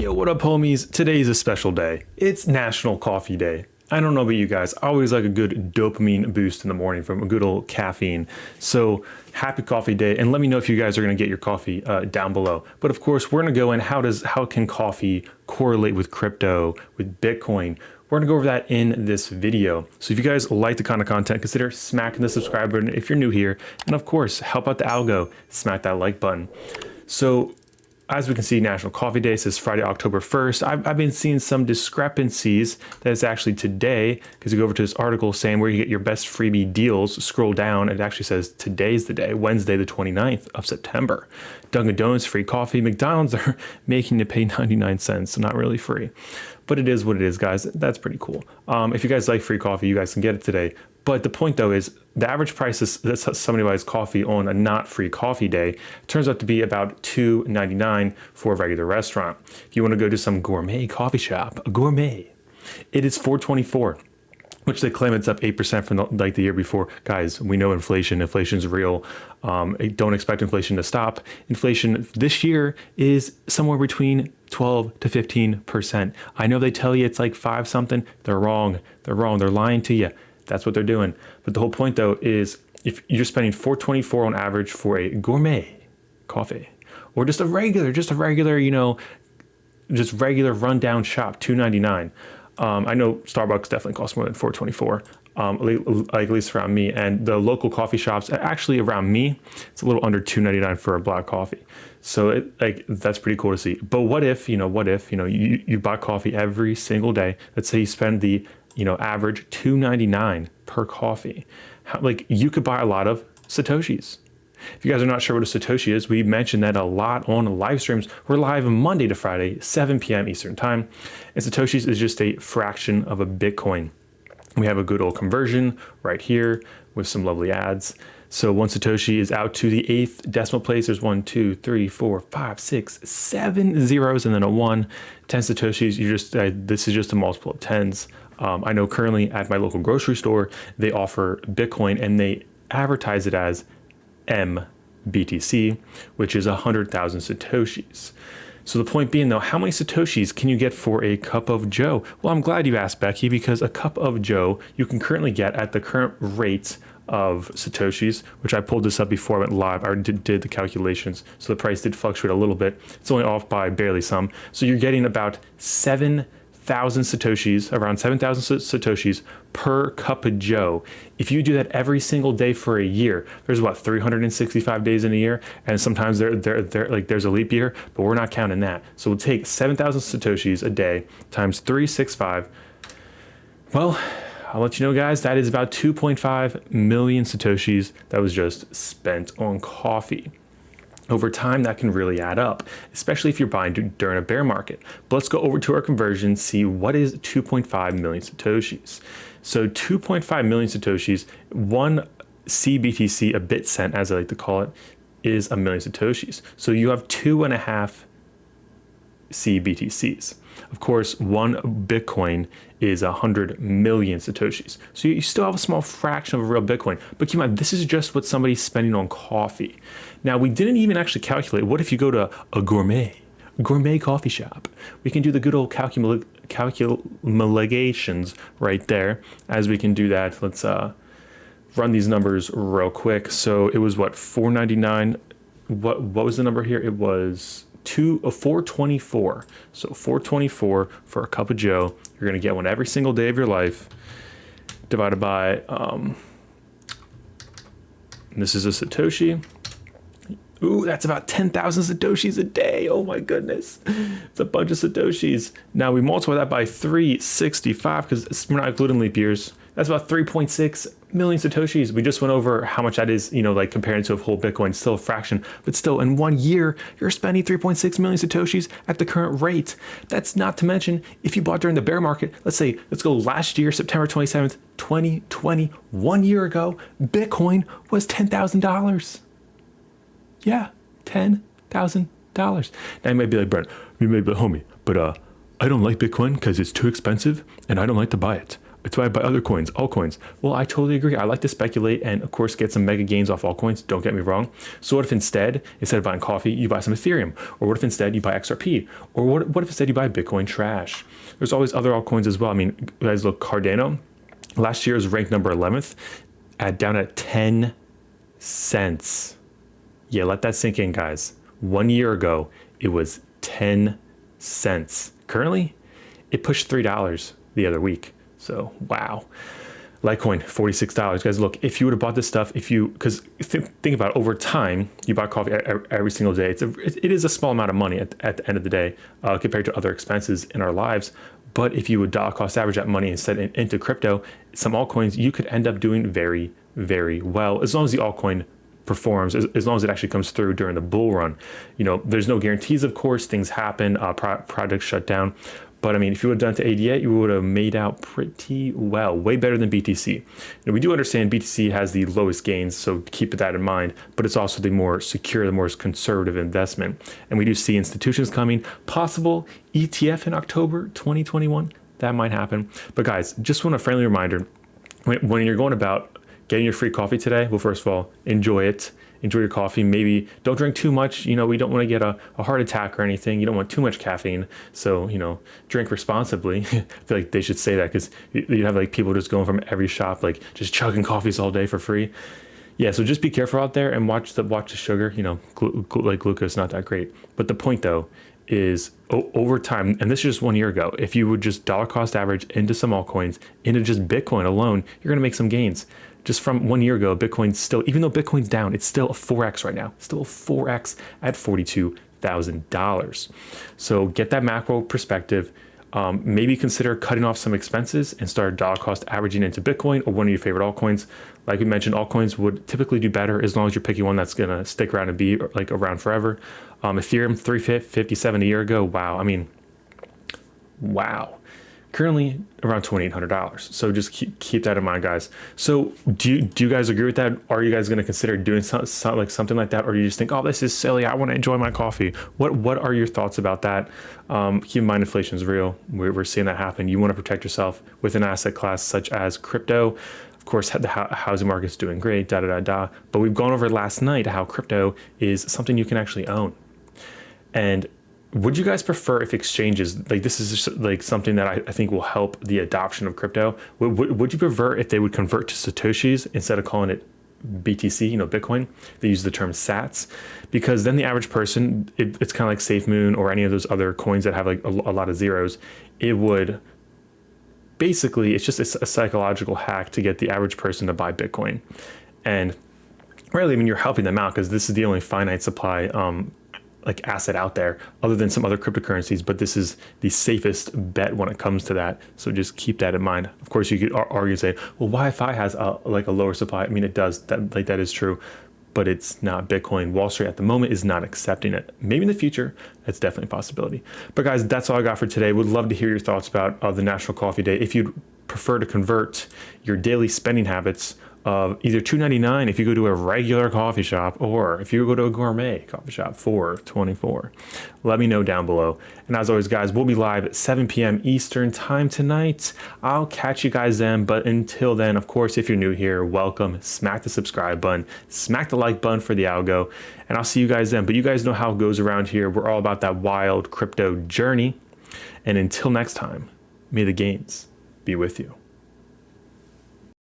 Yo, what up, homies? Today's a special day. It's National Coffee Day. I don't know about you guys. I always like a good dopamine boost in the morning from a good old caffeine. So happy coffee day. And let me know if you guys are going to get your coffee down below. But of course, we're going to go in how can coffee correlate with crypto, with Bitcoin? We're going to go over that in this video. So if you guys like the kind of content, consider smacking the subscribe button if you're new here. And of course, help out the algo, smack that like button. So as we can see, National Coffee Day says Friday, October 1st. I've been seeing some discrepancies that it's actually today, because you go over to this article saying where you get your best freebie deals, scroll down, and it actually says today's the day, Wednesday, the 29th of September. Dunkin' Donuts, free coffee. McDonald's are making you pay 99 cents, so not really free. But it is what it is, guys. That's pretty cool. If you guys like free coffee, you guys can get it today. But the point, though, is the average price that somebody buys coffee on a not free coffee day turns out to be about $2.99 for a regular restaurant. If you want to go to some gourmet coffee shop, a gourmet, it is $4.24, which they claim it's up 8% from the year before. Guys, we know inflation's real. Don't expect inflation to stop. Inflation this year is somewhere between 12 to 15%. I know they tell you it's like 5 something. They're wrong. They're lying to you. That's what they're doing. But the whole point, though, is if you're spending $4.24 on average for a gourmet coffee, or just a regular, just regular rundown shop, $2.99. I know Starbucks definitely costs more than $4.24, at least around me. And the local coffee shops, actually around me, it's a little under $2.99 for a black coffee. So that's pretty cool to see. But what if you buy coffee every single day? Let's say you spend the average $2.99 per coffee. You could buy a lot of Satoshis. If you guys are not sure what a Satoshi is, we mentioned that a lot on live streams. We're live Monday to Friday, 7 p.m. Eastern time. And Satoshis is just a fraction of a Bitcoin. We have a good old conversion right here with some lovely ads. So one Satoshi is out to the 8th decimal place. There's 1, 2, 3, 4, 5, 6, 7 zeros, and then a 1. 10 Satoshis, this is just a multiple of tens. I know currently at my local grocery store, they offer Bitcoin and they advertise it as MBTC, which is 100,000 Satoshis. So the point being, though, how many Satoshis can you get for a cup of Joe? Well, I'm glad you asked, Becky, because a cup of Joe you can currently get at the current rate of Satoshis, which I pulled this up before I went live. I did the calculations, so the price did fluctuate a little bit. It's only off by barely some. So you're getting about 7,000 Satoshis, around 7,000 Satoshis per cup of Joe. If you do that every single day for a year, there's 365 days in a year, and sometimes there's a leap year, but we're not counting that. So we'll take 7,000 Satoshis a day times 365. Well, I'll let you know, guys, that is about 2.5 million Satoshis that was just spent on coffee. Over time, that can really add up, especially if you're buying during a bear market. But let's go over to our conversion, see what is 2.5 million Satoshis. So 2.5 million Satoshis, one CBTC, a bit cent, as I like to call it, is a million Satoshis. So you have 2.5 CBTCs. Of course, one Bitcoin is 100 million Satoshis. So you still have a small fraction of a real Bitcoin. But keep in mind, this is just what somebody's spending on coffee. Now, we didn't even actually calculate, what if you go to a gourmet coffee shop? We can do the good old calculations right there. As we can do that, let's run these numbers real quick. So it was $4.99. What was the number here? It was $4.24. So $4.24 for a cup of Joe. You're gonna get one every single day of your life, divided by this is a Satoshi. Ooh, that's about 10,000 Satoshis a day. Oh my goodness. It's a bunch of Satoshis. Now we multiply that by 365 because we're not including leap years. That's about 3.6 million Satoshis. We just went over how much that is, comparing to a whole Bitcoin, still a fraction, but still in 1 year, you're spending 3.6 million Satoshis at the current rate. That's not to mention if you bought during the bear market, let's go last year, September 27th, 2020, 1 year ago, Bitcoin was $10,000. Yeah, $10,000. Now you might be like, Brent, you may be like, homie, but I don't like Bitcoin because it's too expensive and I don't like to buy it. It's why I buy other coins, altcoins. Well, I totally agree. I like to speculate and, of course, get some mega gains off altcoins. Don't get me wrong. So what if instead of buying coffee, you buy some Ethereum? Or what if instead you buy XRP? Or what if instead you buy Bitcoin trash? There's always other altcoins as well. I mean, guys, look, Cardano last year was ranked number 11th, down at 10 cents. Yeah, let that sink in, guys. 1 year ago, it was 10 cents. Currently, it pushed $3 the other week. So, wow. Litecoin, $46. Guys, look, if you would have bought this stuff, because think about it, over time, you buy coffee every single day. It is a small amount of money at the end of the day compared to other expenses in our lives. But if you would dollar cost average that money instead into crypto, some altcoins, you could end up doing very, very well, as long as the altcoin performs, as long as it actually comes through during the bull run. You know, there's no guarantees, of course, things happen, projects shut down. But I mean, if you would have done to 88, you would have made out pretty well, way better than BTC. And we do understand BTC has the lowest gains, so keep that in mind, but it's also the more secure, the more conservative investment. And we do see institutions coming, possible ETF in October 2021, that might happen. But guys, just want a friendly reminder, when you're going about getting your free coffee today, well, first of all, enjoy it. Enjoy your coffee. Maybe don't drink too much. You know, we don't want to get a heart attack or anything. You don't want too much caffeine. So, you know, drink responsibly. I feel like they should say that, because you have like people just going from every shop, like just chugging coffees all day for free. Yeah, so just be careful out there and watch the sugar. You know, like glucose, not that great. But the point though is over time, and this is just 1 year ago, if you would just dollar cost average into some altcoins, into just Bitcoin alone, you're going to make some gains. Just from 1 year ago, Bitcoin's still, even though Bitcoin's down, it's still a 4x right now. Still a 4x at $42,000. So get that macro perspective. Maybe consider cutting off some expenses and start dollar cost averaging into Bitcoin or one of your favorite altcoins. Like we mentioned, altcoins would typically do better as long as you're picking one that's gonna stick around and be like around forever. Ethereum, 357 a year ago. Wow. I mean, wow. Currently around $2,800. So just keep that in mind, guys. So do you guys agree with that? Are you guys going to consider doing something like that? Or do you just think, oh, this is silly, I want to enjoy my coffee? What are your thoughts about that? Keep in mind, inflation is real. We're seeing that happen. You want to protect yourself with an asset class such as crypto. Of course, the housing market's doing great, But we've gone over last night how crypto is something you can actually own. And would you guys prefer if exchanges, like this is just like something that I think will help the adoption of crypto? Would you prefer if they would convert to Satoshis instead of calling it BTC, you know, Bitcoin? They use the term sats, because then the average person, it's kind of like SafeMoon or any of those other coins that have like a lot of zeros. It would basically, it's just a psychological hack to get the average person to buy Bitcoin. And really, I mean, you're helping them out because this is the only finite supply like asset out there other than some other cryptocurrencies, but this is the safest bet when it comes to that. So just keep that in mind. Of course, you could argue and say, well, YFI has a lower supply. I mean, it does, that is true, but it's not Bitcoin. Wall Street at the moment is not accepting it. Maybe in the future, that's definitely a possibility. But guys, that's all I got for today. Would love to hear your thoughts about the National Coffee Day. If you'd prefer to convert your daily spending habits of either $2.99 if you go to a regular coffee shop, or if you go to a gourmet coffee shop, $4.24. Let me know down below. And as always, guys, we'll be live at 7 p.m. Eastern time tonight. I'll catch you guys then. But until then, of course, if you're new here, welcome. Smack the subscribe button, smack the like button for the algo, and I'll see you guys then. But you guys know how it goes around here. We're all about that wild crypto journey. And until next time, may the gains be with you.